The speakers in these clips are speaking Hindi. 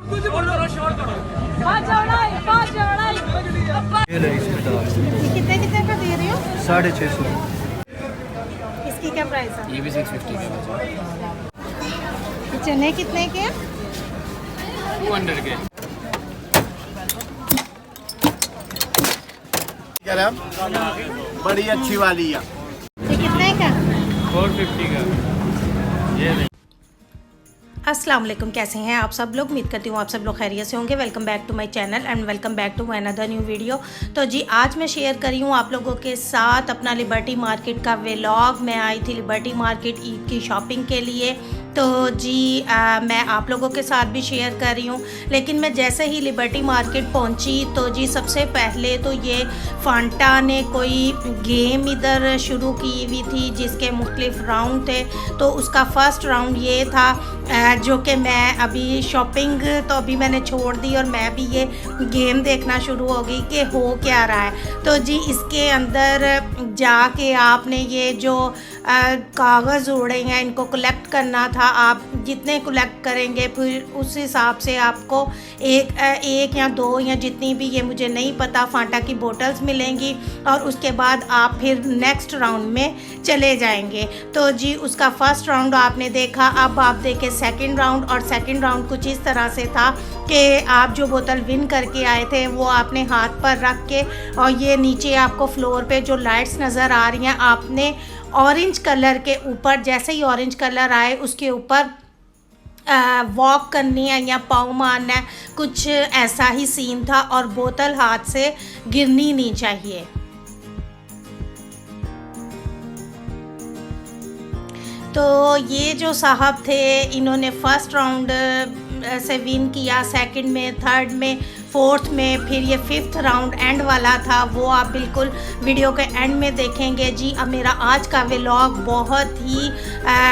कितने कितने का दे रहे हो? 650। इसकी क्या प्राइस है? ये भी 650 के बच्चा। चने कितने के हैं? 200 के। बड़ी अच्छी वाली है। ये कितने का? 450 का। ये अस्सलाम वालेकुम, कैसे हैं आप सब लोग? उम्मीद करती हूँ आप सब लोग खैरियत से होंगे। Welcome back to my channel and welcome back to another new video. तो जी आज मैं शेयर करी हूँ आप लोगों के साथ अपना लिबर्टी मार्केट का व्लॉग। मैं आई थी लिबर्टी मार्केट ईद की शॉपिंग के लिए। तो जी मैं आप लोगों के साथ भी शेयर कर रही हूँ। लेकिन मैं जैसे ही लिबर्टी मार्केट पहुँची तो जी सबसे पहले तो ये फांटा ने कोई गेम इधर शुरू की हुई थी जिसके मुख्तलिफ राउंड थे। तो उसका फ़र्स्ट राउंड ये था जो कि मैं अभी शॉपिंग तो अभी मैंने छोड़ दी और मैं भी ये गेम देखना शुरू हो गई कि हो क्या रहा है। तो जी इसके अंदर जाके आपने ये जो कागज़ उड़े हैं इनको कलेक्ट करना था। आप जितने कलेक्ट करेंगे फिर उस हिसाब से आपको एक या दो या जितनी भी ये मुझे नहीं पता फांटा की बोतल्स मिलेंगी और उसके बाद आप फिर नेक्स्ट राउंड में चले जाएंगे। तो जी उसका फ़र्स्ट राउंड आपने देखा। अब आप देखें सेकंड राउंड, और सेकंड राउंड कुछ इस तरह से था कि आप जो बोतल विन करके आए थे वो आपने हाथ पर रख के, और ये नीचे आपको फ्लोर पे जो लाइट्स नज़र आ रही हैं आपने ऑरेंज कलर के ऊपर, जैसे ही ऑरेंज कलर आए उसके ऊपर वॉक करनी है या पाँव मारना है, कुछ ऐसा ही सीन था। और बोतल हाथ से गिरनी नहीं चाहिए। तो ये जो साहब थे इन्होंने फ़र्स्ट राउंड से विन किया, सेकंड में, थर्ड में, फोर्थ में, फिर ये फिफ्थ राउंड एंड वाला था वो आप बिल्कुल वीडियो के एंड में देखेंगे। जी अब मेरा आज का व्लॉग बहुत ही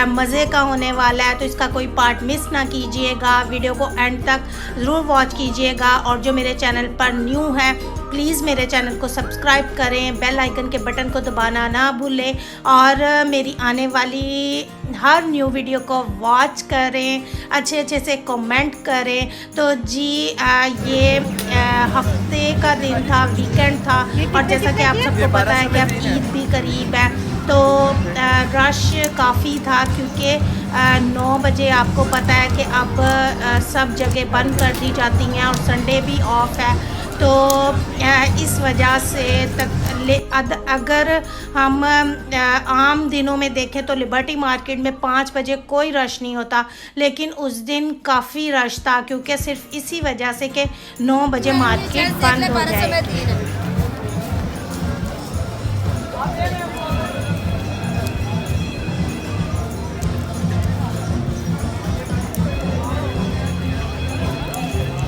मज़े का होने वाला है, तो इसका कोई पार्ट मिस ना कीजिएगा, वीडियो को एंड तक ज़रूर वॉच कीजिएगा। और जो मेरे चैनल पर न्यू है प्लीज़ मेरे चैनल को सब्सक्राइब करें, बेल आइकन के बटन को दबाना ना भूलें और मेरी आने वाली हर न्यू वीडियो को वॉच करें, अच्छे से कमेंट करें। तो जी ये हफ्ते का दिन था, वीकेंड था, और जैसा कि आप सबको पता है कि अब ईद भी करीब है तो रश काफ़ी था क्योंकि 9 बजे आपको पता है कि अब सब जगह बंद कर दी जाती हैं और संडे भी ऑफ है। तो इस वजह से अगर हम आम दिनों में देखें तो लिबर्टी मार्केट में 5 बजे कोई रश नहीं होता, लेकिन उस दिन काफ़ी रश था क्योंकि सिर्फ इसी वजह से कि 9 बजे मार्केट बंद हो जाए।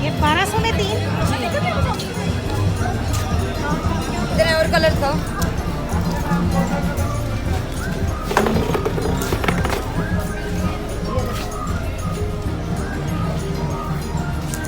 ये 1200 में 3 और कलर था।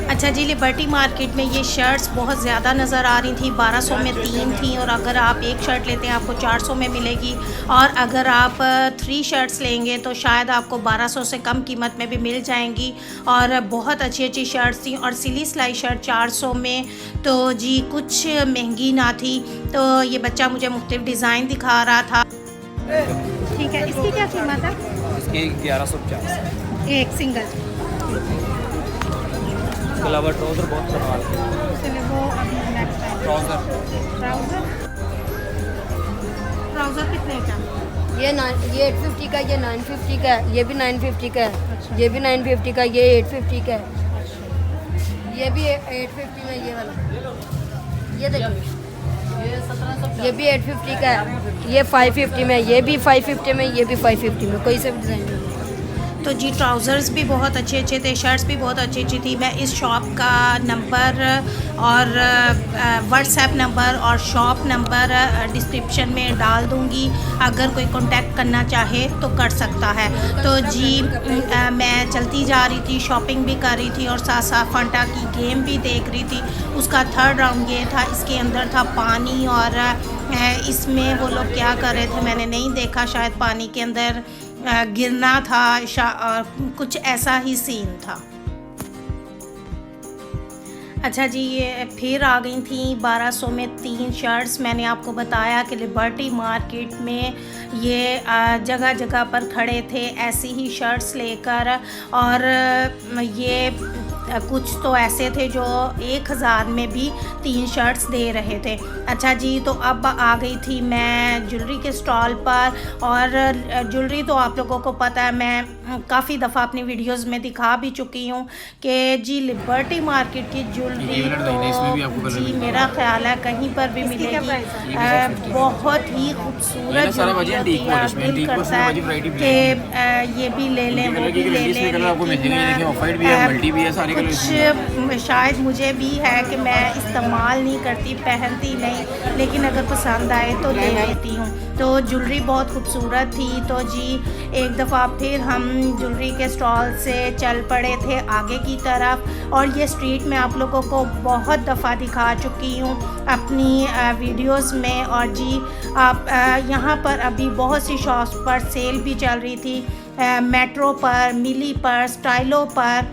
अच्छा जी लिबर्टी मार्केट में ये शर्ट्स बहुत ज़्यादा नज़र आ रही थी। 1200 में 3 थी और अगर आप एक शर्ट लेते हैं आपको 400 में मिलेगी, और अगर आप 3 शर्ट्स लेंगे तो शायद आपको 1200 से कम कीमत में भी मिल जाएंगी। और बहुत अच्छी शर्ट्स थी और सिली सिलाई शर्ट 400 में, तो जी कुछ महंगी ना थी। तो ये बच्चा मुझे मुख्तलिफ डिज़ाइन दिखा रहा था। ठीक है, इसकी क्या कीमत है? इसकी 1150। एक सिंगल। इसके अलावा ट्राउज़र बहुत कमाल है। चलिए वो अभी नेक्स्ट टाइम। ट्राउज़र कितने का? ये 850 का, ये 950 का, ये भी 950 का, ये भी 950 का, ये 850 का, ये भी 850 में, ये वाला ये देखिए, ये भी 850 का है, ये 550 में, ये भी 550 में, ये भी 550 में, कोई से भी डिज़ाइन नहीं। तो जी ट्राउज़र्स भी बहुत अच्छे थे, शर्ट्स भी बहुत अच्छी थी। मैं इस शॉप का नंबर और व्हाट्सएप नंबर और शॉप नंबर डिस्क्रिप्शन में डाल दूँगी, अगर कोई कांटेक्ट करना चाहे तो कर सकता है। तो जी मैं चलती जा रही थी, शॉपिंग भी कर रही थी और साथ साथ फंटा की गेम भी देख रही थी। उसका थर्ड राउंड ये था, इसके अंदर था पानी और इसमें वो लोग क्या कर रहे थे मैंने नहीं देखा, शायद पानी के अंदर गिरना था, कुछ ऐसा ही सीन था। अच्छा जी, ये फिर आ गई थी 1200 में 3 शर्ट्स। मैंने आपको बताया कि लिबर्टी मार्केट में ये जगह जगह पर खड़े थे ऐसी ही शर्ट्स लेकर, और ये कुछ तो ऐसे थे जो 1000 में भी 3 शर्ट्स दे रहे थे। अच्छा जी, तो अब आ गई थी मैं ज्वेलरी के स्टॉल पर, और ज्वेलरी तो आप लोगों को पता है, मैं काफ़ी दफ़ा अपनी वीडियोस में दिखा भी चुकी हूँ कि जी लिबर्टी मार्केट की ज्वेलरी तो जी मेरा ख्याल है कहीं पर भी मिलेगी। बहुत ही खूबसूरत ज्वेलरी होती है, दिल करता है कि ये भी ले लें, वो भी ले लें। कुछ शायद मुझे भी है कि मैं इस्तेमाल नहीं करती, पहनती नहीं, लेकिन अगर पसंद आए तो ले लेती हूँ। तो ज्वेलरी बहुत खूबसूरत थी। तो जी एक दफ़ा फिर हम ज्वेलरी के स्टॉल से चल पड़े थे आगे की तरफ, और ये स्ट्रीट मैं आप लोगों को बहुत दफ़ा दिखा चुकी हूँ अपनी वीडियोस में। और जी आप यहाँ पर अभी बहुत सी शॉप्स पर सेल भी चल रही थी, मेट्रो पर, मिली पर, स्टाइलो पर,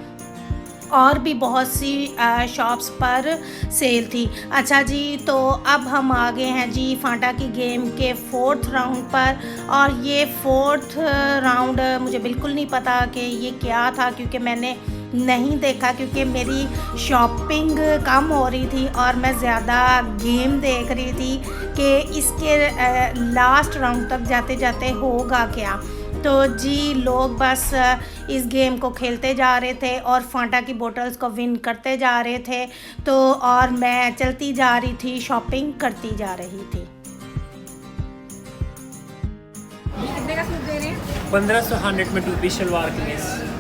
और भी बहुत सी शॉप्स पर सेल थी। अच्छा जी, तो अब हम आ गए हैं जी फांटा की गेम के 4th राउंड पर, और ये 4th राउंड मुझे बिल्कुल नहीं पता कि ये क्या था, क्योंकि मैंने नहीं देखा, क्योंकि मेरी शॉपिंग कम हो रही थी और मैं ज़्यादा गेम देख रही थी कि इसके लास्ट राउंड तक जाते जाते होगा क्या। तो जी लोग बस इस गेम को खेलते जा रहे थे और फांटा की बोतल्स को विन करते जा रहे थे, तो और मैं चलती जा रही थी, शॉपिंग करती जा रही थी। कितने का सूट दे रहे हैं? 1500 100 में 2 पीस शलवार कमीज।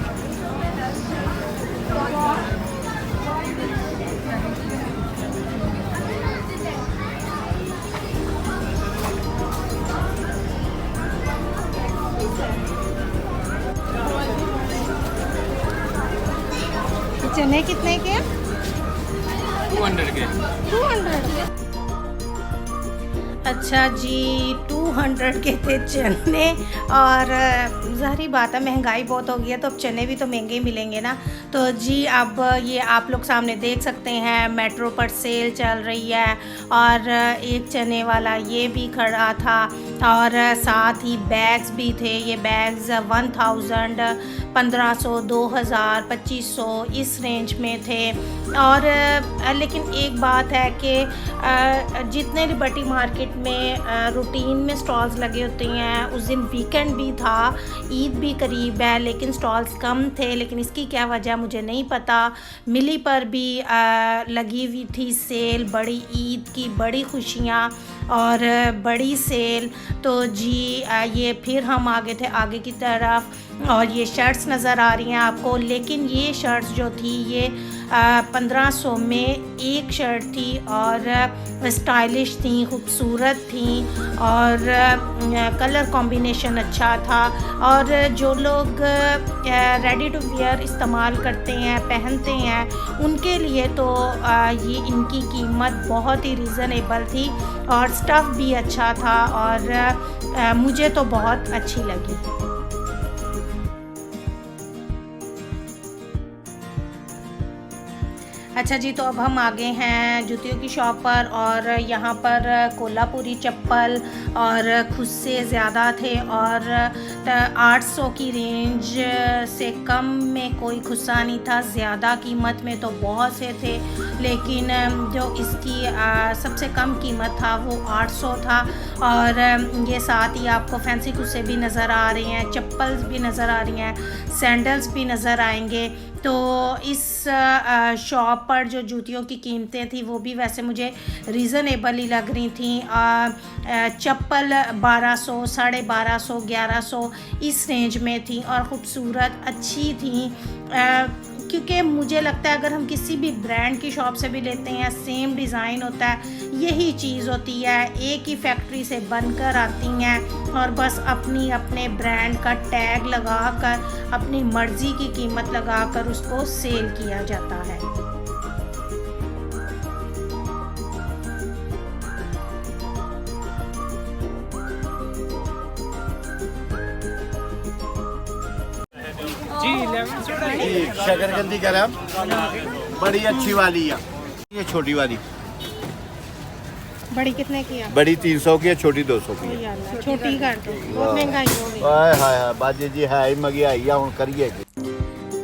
चने कितने के? 200 के। 200। अच्छा जी, 200 के थे चने, और ज़ाहिर बात है महंगाई बहुत हो गई है, तो अब चने भी तो महंगे ही मिलेंगे ना। तो जी अब ये आप लोग सामने देख सकते हैं मेट्रो पर सेल चल रही है, और एक चने वाला ये भी खड़ा था, और साथ ही बैग्स भी थे। ये बैग्स 1000, 1500, 2000, 2500 इस रेंज में थे। और लेकिन एक बात है कि जितने लिबर्टी मार्केट में रूटीन में स्टॉल्स लगे होते हैं, उस दिन वीकेंड भी था, ईद भी करीब है, लेकिन स्टॉल्स कम थे। लेकिन इसकी क्या वजह मुझे नहीं पता। मिली पर भी लगी हुई थी सेल, बड़ी ईद की बड़ी खुशियाँ और बड़ी सेल। तो जी ये फिर हम आगे थे आगे की तरफ, और ये शर्ट्स नज़र आ रही हैं आपको, लेकिन ये शर्ट्स जो थी ये 1500 में एक शर्ट थी, और स्टाइलिश थी, खूबसूरत थी, और कलर कॉम्बिनेशन अच्छा था। और जो लोग रेडी टू वियर इस्तेमाल करते हैं, पहनते हैं, उनके लिए तो ये इनकी कीमत बहुत ही रीज़नेबल थी, और स्टफ़ भी अच्छा था, और मुझे तो बहुत अच्छी लगी। अच्छा जी, तो अब हम आ गए हैं जूतियों की शॉप पर, और यहाँ पर कोल्हापुरी चप्पल और खुद से ज़्यादा थे, और 800 की रेंज से कम में कोई खुस्सा नहीं था। ज़्यादा कीमत में तो बहुत से थे, लेकिन जो इसकी सबसे कम कीमत था वो 800 था। और ये साथ ही आपको फैंसी खुस्से भी नज़र आ रहे हैं, चप्पल्स भी नज़र आ रही हैं, सैंडल्स भी नज़र आएंगे। तो इस शॉप पर जो जूतियों की कीमतें थी वो भी वैसे मुझे रीज़नेबल ही लग रही थी। चप्पल 1200, 1250, 1100 इस रेंज में थी, और ख़ूबसूरत अच्छी थी, क्योंकि मुझे लगता है अगर हम किसी भी ब्रांड की शॉप से भी लेते हैं, सेम डिज़ाइन होता है, यही चीज़ होती है, एक ही फैक्ट्री से बनकर आती हैं, और बस अपने ब्रांड का टैग लगाकर अपनी मर्ज़ी की कीमत लगाकर उसको सेल किया जाता है। जी 11 शकरकंदी गरम बड़ी अच्छी वाली है। ये छोटी वाली बड़ी कितने की है? बड़ी 300 की है, छोटी 200 की है। ओए अल्लाह, छोटी कर दो, बहुत महंगाई हो गई। हाय हाय हाय बाजी जी है ही महंगाई आ हुन करिए की।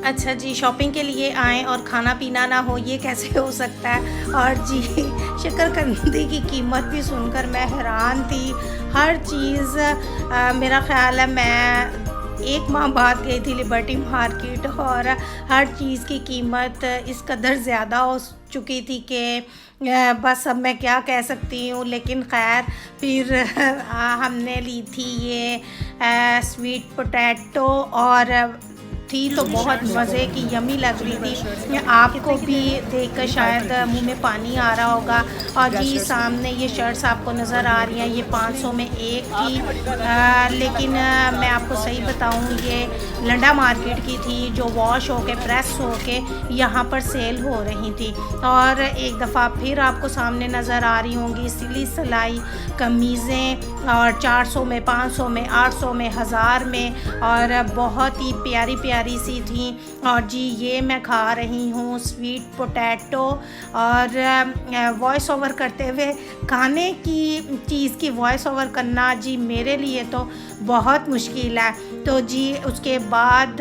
अच्छा जी, शॉपिंग के लिए आएँ और खाना पीना ना हो, ये कैसे हो सकता है? और जी शकरकंदी की कीमत भी सुनकर मैं हैरान थी। हर चीज़ मेरा ख़्याल है मैं 1 माह बाद गई थी लिबर्टी मार्केट और हर चीज़ की कीमत इस कदर ज़्यादा हो चुकी थी कि बस अब मैं क्या कह सकती हूँ। लेकिन खैर फिर हमने ली थी ये स्वीट पोटैटो और थी तो बहुत मज़े की, यमी लग रही थी। आपको भी देखकर शायद मुंह में पानी आ रहा होगा। और जी सामने ये शर्ट्स आपको नज़र आ रही हैं, ये 500 में एक की। लेकिन मैं आपको सही बताऊं, ये लंडा मार्केट की थी जो वॉश होके प्रेस होके यहाँ पर सेल हो रही थी। और एक दफ़ा फिर आपको सामने नज़र आ रही होंगी सिली सिलाई कमीज़ें, और 400 में, 500 में, 800 में, 1000 में, और बहुत ही प्यारी प्यारी सी थी। और जी ये मैं खा रही हूँ स्वीट पोटैटो। और वॉइस ओवर करते हुए खाने की चीज़ की वॉइस ओवर करना जी मेरे लिए तो बहुत मुश्किल है। तो जी उसके बाद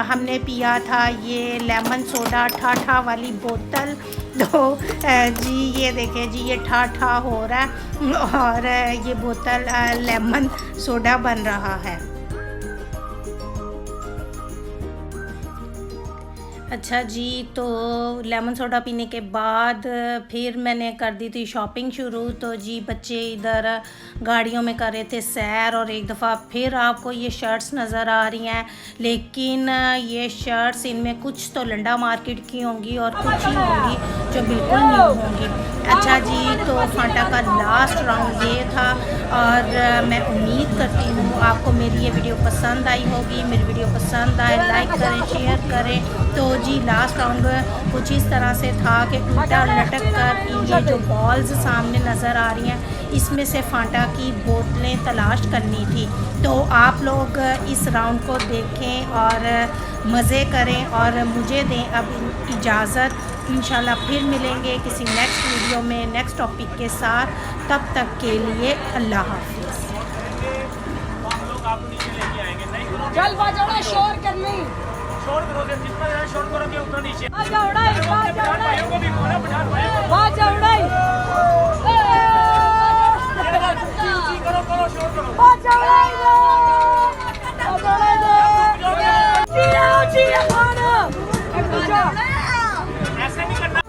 हमने पिया था ये लेमन सोडा ठाठा वाली बोतल। तो जी ये देखें जी, ये ठाठा हो रहा है और ये बोतल लेमन सोडा बन रहा है। अच्छा जी, तो लेमन सोडा पीने के बाद फिर मैंने कर दी थी शॉपिंग शुरू। तो जी बच्चे इधर गाड़ियों में कर रहे थे सैर, और एक दफ़ा फिर आपको ये शर्ट्स नज़र आ रही हैं। लेकिन ये शर्ट्स इनमें कुछ तो लंडा मार्केट की होंगी और कुछ ही होंगी जो बिल्कुल न्यू होंगी। अच्छा जी, तो फांटा का लास्ट राउंड ये था और मैं उम्मीद करती हूँ आपको मेरी ये वीडियो पसंद आई होगी। मेरी वीडियो पसंद आए लाइक करें, शेयर करें। तो जी लास्ट राउंड कुछ इस तरह से था कि उल्टा लटक कर ये जो बॉल्स सामने नज़र आ रही हैं इसमें से फांटा की बोतलें तलाश करनी थी। तो आप लोग इस राउंड को देखें और मज़े करें और मुझे दें अब इजाज़त। इंशाल्लाह फिर मिलेंगे किसी नेक्स्ट वीडियो में नेक्स्ट टॉपिक के साथ। तब तक के लिए अल्लाह हाफ़िज़। चल बाजौड़ा शोर करनी। शोर करोगे, जितना ज़्यादा शोर करोगे उतना नीचे। बाजौड़ा को भी बोला 50 बाजौड़ा करो शोर करो। बाजौड़ा जिया जिया खाना ऐसे नहीं करना,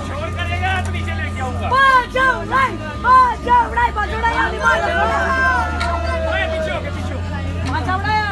शोर करेगा तो नीचे लेके आऊंगा। बाजौड़ा बाजौड़ा बाजौड़ा वाली बाजौड़ा पीछे हो के पीछे बाजौड़ा